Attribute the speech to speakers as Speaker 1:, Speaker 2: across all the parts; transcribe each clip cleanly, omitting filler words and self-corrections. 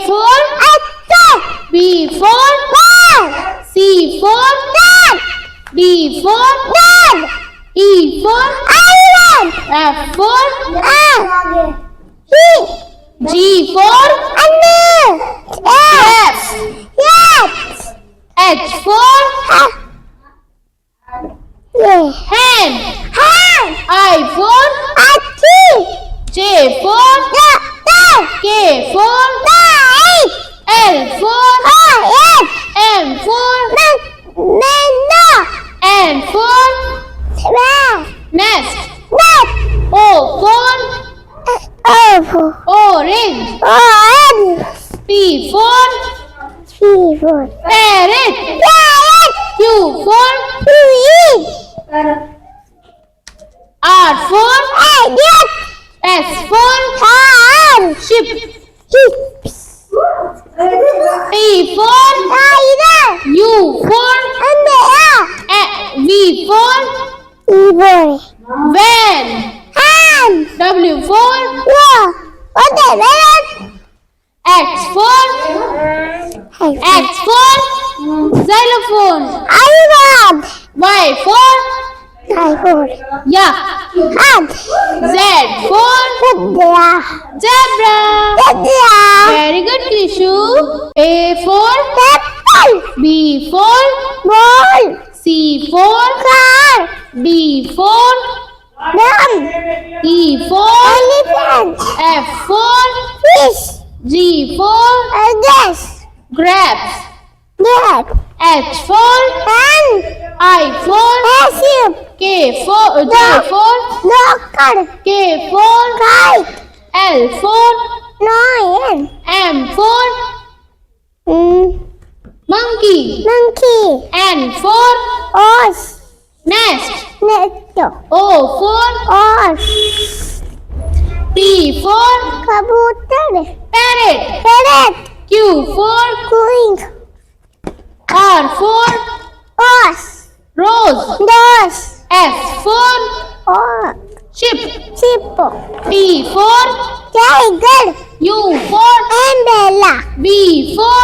Speaker 1: for
Speaker 2: apple.
Speaker 1: B for
Speaker 2: Ball.
Speaker 1: C for
Speaker 2: Dog.
Speaker 1: D for
Speaker 2: Dog.
Speaker 1: E for
Speaker 2: Island.
Speaker 1: F for G for
Speaker 2: Yes.
Speaker 1: H for
Speaker 2: Yeah.
Speaker 1: hen,
Speaker 2: Hand.
Speaker 1: I for J for K for L for M for N for nest, O for orange, P for parrot, Q for R for S for ship, T for U for V for van, W for X for xylophone, Y for yak, Z for zebra. Very good, Kishu. A for B for C for D for E for F for G for grapes, H for I for K for J for K for L for M for monkey, N for nest, O for P for parrot, Q for R for rose, S for ship, T for U for V for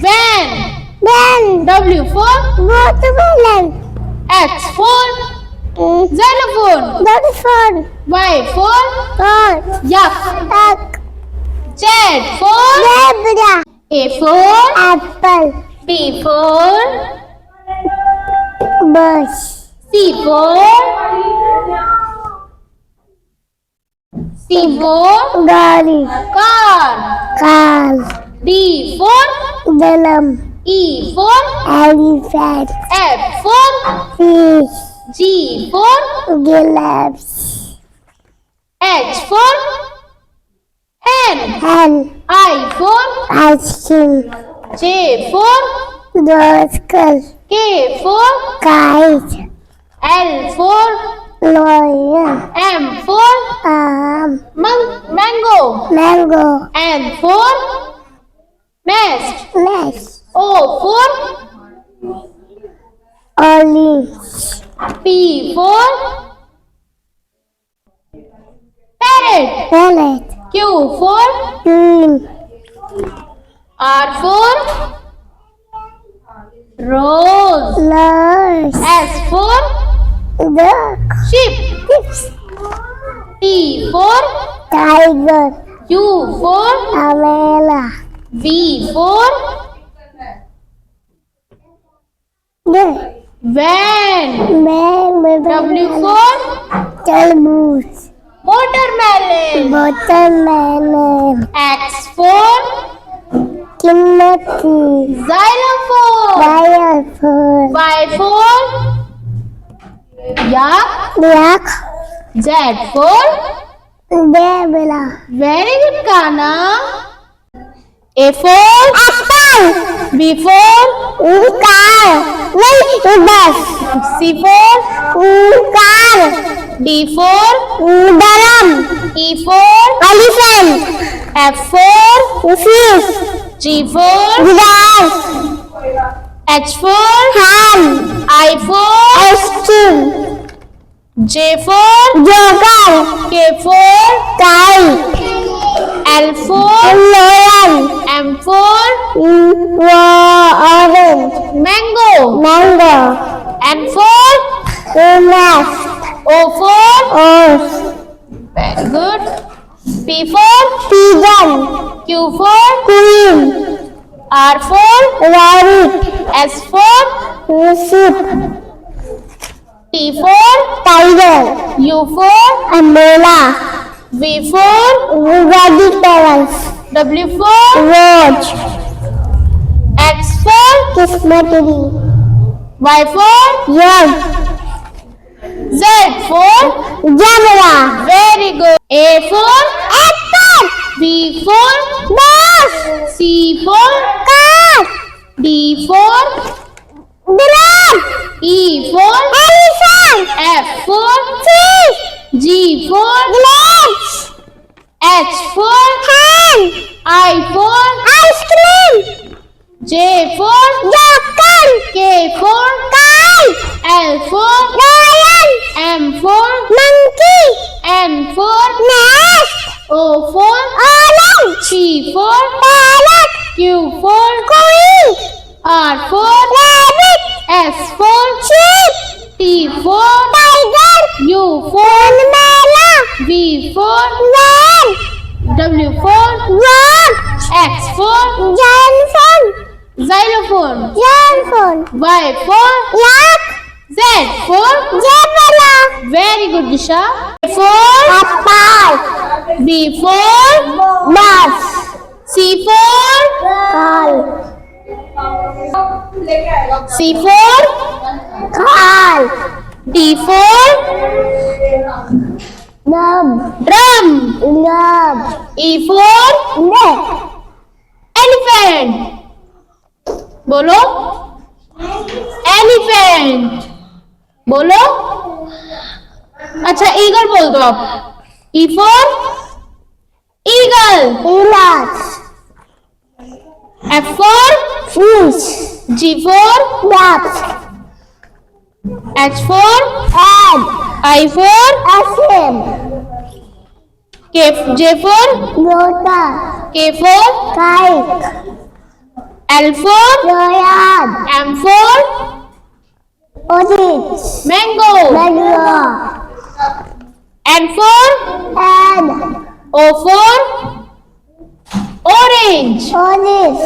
Speaker 1: van, W for X for xylophone, Y for yak, Z for A for
Speaker 2: Apple.
Speaker 1: B for
Speaker 2: Bus.
Speaker 1: C for
Speaker 2: Gari.
Speaker 1: car, D for
Speaker 2: Dalam.
Speaker 1: E for
Speaker 2: Elephant.
Speaker 1: F for
Speaker 2: Fish.
Speaker 1: G for
Speaker 2: Gillies.
Speaker 1: H for hen,
Speaker 2: Hen.
Speaker 1: I for
Speaker 2: Ice cream.
Speaker 1: J for
Speaker 2: Rascal.
Speaker 1: K for
Speaker 2: Kite.
Speaker 1: L for
Speaker 2: Lion.
Speaker 1: M for mango,
Speaker 2: Mango.
Speaker 1: N for nest,
Speaker 2: Nest.
Speaker 1: O for
Speaker 2: Orange.
Speaker 1: P for parrot,
Speaker 2: Pellet.
Speaker 1: Q for
Speaker 2: Green.
Speaker 1: R for rose,
Speaker 2: Nurse.
Speaker 1: S for
Speaker 2: Duck.
Speaker 1: sheep, T for
Speaker 2: Tiger.
Speaker 1: U for
Speaker 2: Amela.
Speaker 1: V for van, W for
Speaker 2: Tarboos.
Speaker 1: watermelon,
Speaker 2: Watermelon.
Speaker 1: X for
Speaker 2: Timothy.
Speaker 1: xylophone,
Speaker 2: Xylophone.
Speaker 1: Y for yak,
Speaker 2: Duck.
Speaker 1: Z for
Speaker 2: Zebra.
Speaker 1: very good, Kana. A for
Speaker 2: Apple.
Speaker 1: B for
Speaker 2: Car. Bus.
Speaker 1: C for
Speaker 2: Car.
Speaker 1: D for
Speaker 2: Dalam.
Speaker 1: E for
Speaker 2: Elephant.
Speaker 1: F for
Speaker 2: Fish.
Speaker 1: G for
Speaker 2: Giraffe.
Speaker 1: H for
Speaker 2: Ham.
Speaker 1: I for
Speaker 2: Ice cream.
Speaker 1: J for
Speaker 2: Joker.
Speaker 1: K for
Speaker 2: Kite.
Speaker 1: L for
Speaker 2: Lion.
Speaker 1: Q for
Speaker 2: queen,
Speaker 1: R for
Speaker 2: rabbit,
Speaker 1: S for
Speaker 2: sheep,
Speaker 1: T for
Speaker 2: tiger,
Speaker 1: U for
Speaker 2: umbrella,
Speaker 1: V for
Speaker 2: vegetables,
Speaker 1: W for
Speaker 2: watch,
Speaker 1: X for
Speaker 2: Christmas tree,
Speaker 1: Y for
Speaker 2: egg,
Speaker 1: Z for
Speaker 2: zebra,
Speaker 1: very good. A for
Speaker 2: apple,
Speaker 1: B for
Speaker 2: bus,
Speaker 1: C for
Speaker 2: car,
Speaker 1: D for
Speaker 2: drum,
Speaker 1: E for
Speaker 2: elephant,
Speaker 1: F for
Speaker 2: fish,
Speaker 1: G for
Speaker 2: gloves,
Speaker 1: H for
Speaker 2: hand,
Speaker 1: I for
Speaker 2: ice cream,
Speaker 1: J for
Speaker 2: joker,
Speaker 1: K for
Speaker 2: kite,
Speaker 1: L for
Speaker 2: lion,
Speaker 1: M for
Speaker 2: monkey,
Speaker 1: N for
Speaker 2: nest,
Speaker 1: O for
Speaker 2: orange,
Speaker 1: P for
Speaker 2: parrot,
Speaker 1: Q for
Speaker 2: queen,
Speaker 1: R for
Speaker 2: rabbit,
Speaker 1: S for
Speaker 2: sheep,
Speaker 1: T for
Speaker 2: tiger,
Speaker 1: U for
Speaker 2: umbrella,
Speaker 1: V for
Speaker 2: van,
Speaker 1: W for
Speaker 2: watch,
Speaker 1: X for
Speaker 2: xylophone,
Speaker 1: xylophone
Speaker 2: xylophone,
Speaker 1: Y for
Speaker 2: yak,
Speaker 1: Z for
Speaker 2: zebra,
Speaker 1: very good Disha. A for
Speaker 2: apple,
Speaker 1: B for
Speaker 2: bus,
Speaker 1: C for
Speaker 2: call,
Speaker 1: C for
Speaker 2: call,
Speaker 1: D for
Speaker 2: dub,
Speaker 1: drum
Speaker 2: love,
Speaker 1: E for
Speaker 2: neck,
Speaker 1: elephant बोलो elephant बोलो अच्छा eagle बोल दो आप E for eagle
Speaker 2: elat,
Speaker 1: F for
Speaker 2: fish,
Speaker 1: G for
Speaker 2: duck,
Speaker 1: H for
Speaker 2: egg,
Speaker 1: I for
Speaker 2: asim,
Speaker 1: J for
Speaker 2: gota,
Speaker 1: K for
Speaker 2: kite,
Speaker 1: L for
Speaker 2: royal,
Speaker 1: M for
Speaker 2: orange,
Speaker 1: mango
Speaker 2: mango,
Speaker 1: N for
Speaker 2: and
Speaker 1: O for orange
Speaker 2: orange,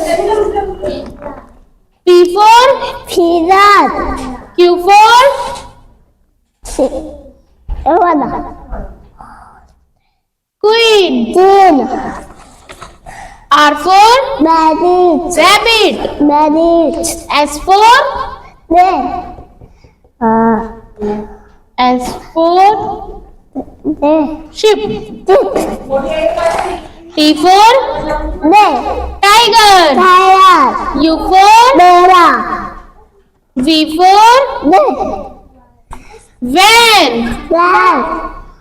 Speaker 1: P for
Speaker 2: peanut,
Speaker 1: Q for queen
Speaker 2: tin,
Speaker 1: R for
Speaker 2: rabbit,
Speaker 1: rabbit
Speaker 2: rabbit,
Speaker 1: S for S for sheep T for tiger U for V for van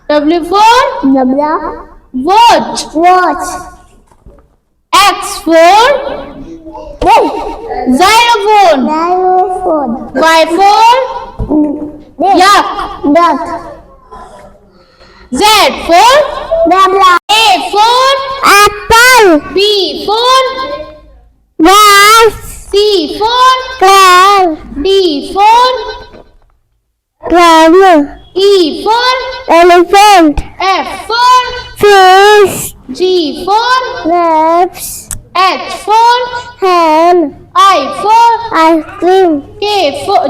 Speaker 1: W for watch X for xylophone Y for yak Z for A for
Speaker 2: apple,
Speaker 1: B for
Speaker 2: bus,
Speaker 1: C for
Speaker 2: car,
Speaker 1: D for
Speaker 2: drum,
Speaker 1: E for
Speaker 2: elephant,
Speaker 1: F for
Speaker 2: fish,
Speaker 1: G for
Speaker 2: grapes,
Speaker 1: H for
Speaker 2: hand,
Speaker 1: I for
Speaker 2: ice cream,
Speaker 1: J for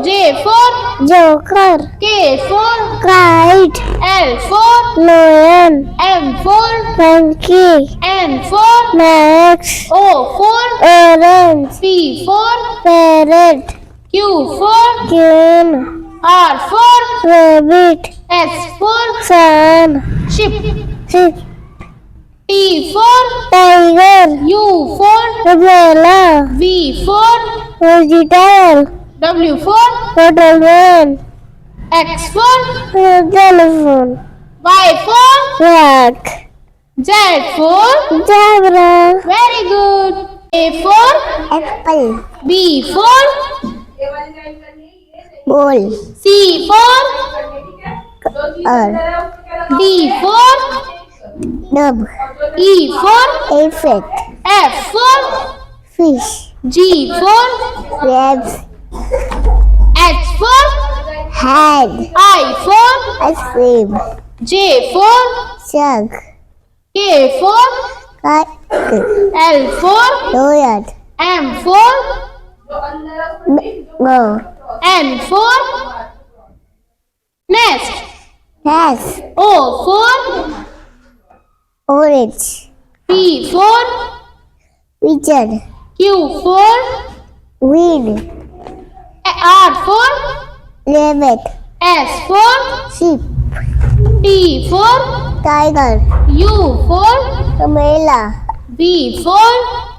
Speaker 2: joker,
Speaker 1: K for
Speaker 2: kite,
Speaker 1: L for
Speaker 2: lion,
Speaker 1: M for
Speaker 2: monkey,
Speaker 1: N for
Speaker 2: next,
Speaker 1: O for
Speaker 2: orange,
Speaker 1: P for
Speaker 2: parrot,
Speaker 1: Q for
Speaker 2: king,
Speaker 1: R for
Speaker 2: rabbit,
Speaker 1: S for
Speaker 2: sun,
Speaker 1: sheep
Speaker 2: sheep,
Speaker 1: T for
Speaker 2: tiger,
Speaker 1: U for
Speaker 2: umbrella,
Speaker 1: V for
Speaker 2: vegetable,
Speaker 1: W for
Speaker 2: watermelon,
Speaker 1: X for
Speaker 2: telephone,
Speaker 1: Y for
Speaker 2: rock,
Speaker 1: Z for
Speaker 2: zebra,
Speaker 1: very good A for
Speaker 2: apple,
Speaker 1: B for
Speaker 2: ball,
Speaker 1: C for D for
Speaker 2: dub,
Speaker 1: E for
Speaker 2: effect,
Speaker 1: F for
Speaker 2: fish,
Speaker 1: G for
Speaker 2: crabs,
Speaker 1: H for
Speaker 2: head,
Speaker 1: I for
Speaker 2: ice cream,
Speaker 1: J for
Speaker 2: shark,
Speaker 1: K for
Speaker 2: kite,
Speaker 1: L for
Speaker 2: Loyal.
Speaker 1: M for
Speaker 2: Go.
Speaker 1: N for nest.
Speaker 2: Has.
Speaker 1: O for
Speaker 2: Orange.
Speaker 1: P for
Speaker 2: Wizard.
Speaker 1: Q for
Speaker 2: Wind.
Speaker 1: R for
Speaker 2: Rabbit.
Speaker 1: S for
Speaker 2: Sheep.
Speaker 1: T for
Speaker 2: Tiger.
Speaker 1: U for
Speaker 2: Camela.
Speaker 1: V for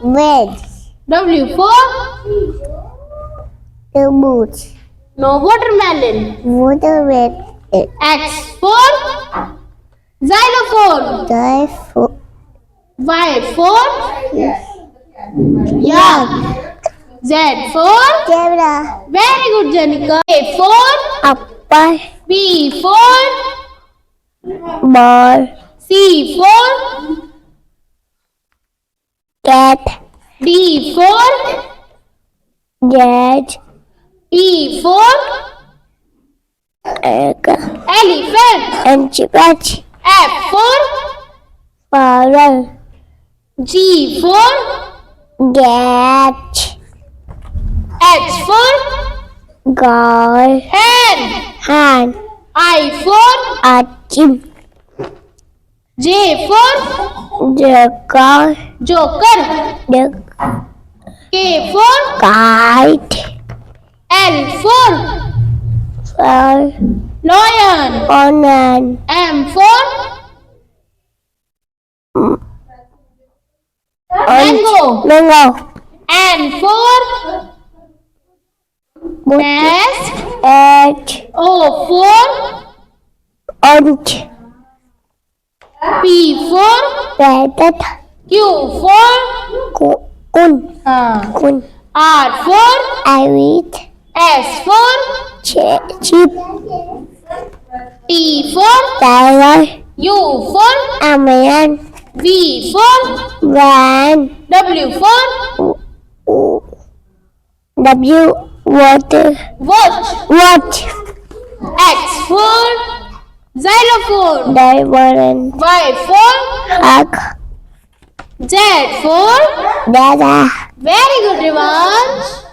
Speaker 2: Red.
Speaker 1: W for
Speaker 2: Termite.
Speaker 1: no watermelon.
Speaker 2: Water red.
Speaker 1: X for xylophone.
Speaker 2: Die for
Speaker 1: Y for yak. Z for
Speaker 2: zebra.
Speaker 1: very good Janika. A for
Speaker 2: Apple.
Speaker 1: B for
Speaker 2: Ball.
Speaker 1: C for
Speaker 2: Cat.
Speaker 1: D for
Speaker 2: Jet.
Speaker 1: E for
Speaker 2: Egg.
Speaker 1: elephant.
Speaker 2: And chipach.
Speaker 1: F for
Speaker 2: Parrot.
Speaker 1: G for
Speaker 2: Gat.
Speaker 1: H for
Speaker 2: Guy.
Speaker 1: hen.
Speaker 2: Hand.
Speaker 1: I for
Speaker 2: Achim.
Speaker 1: J for
Speaker 2: Jackal.
Speaker 1: joker.
Speaker 2: The
Speaker 1: K for
Speaker 2: kite.
Speaker 1: L for
Speaker 2: Fire.
Speaker 1: lion.
Speaker 2: Onan.
Speaker 1: M for mango.
Speaker 2: Mango.
Speaker 1: N for nest.
Speaker 2: Egg.
Speaker 1: O for
Speaker 2: Orange.
Speaker 1: P for
Speaker 2: Rabbit.
Speaker 1: Q for
Speaker 2: Kun. Kun.
Speaker 1: R for
Speaker 2: Rabbit.
Speaker 1: S for
Speaker 2: Sheep.
Speaker 1: T for
Speaker 2: Tiger.
Speaker 1: U for
Speaker 2: Amen.
Speaker 1: V for
Speaker 2: Van.
Speaker 1: W for
Speaker 2: W. Water.
Speaker 1: watch.
Speaker 2: Watch.
Speaker 1: X for xylophone.
Speaker 2: Diamond.
Speaker 1: Y for
Speaker 2: Hug.
Speaker 1: Z for
Speaker 2: Dada.
Speaker 1: very good Revanche.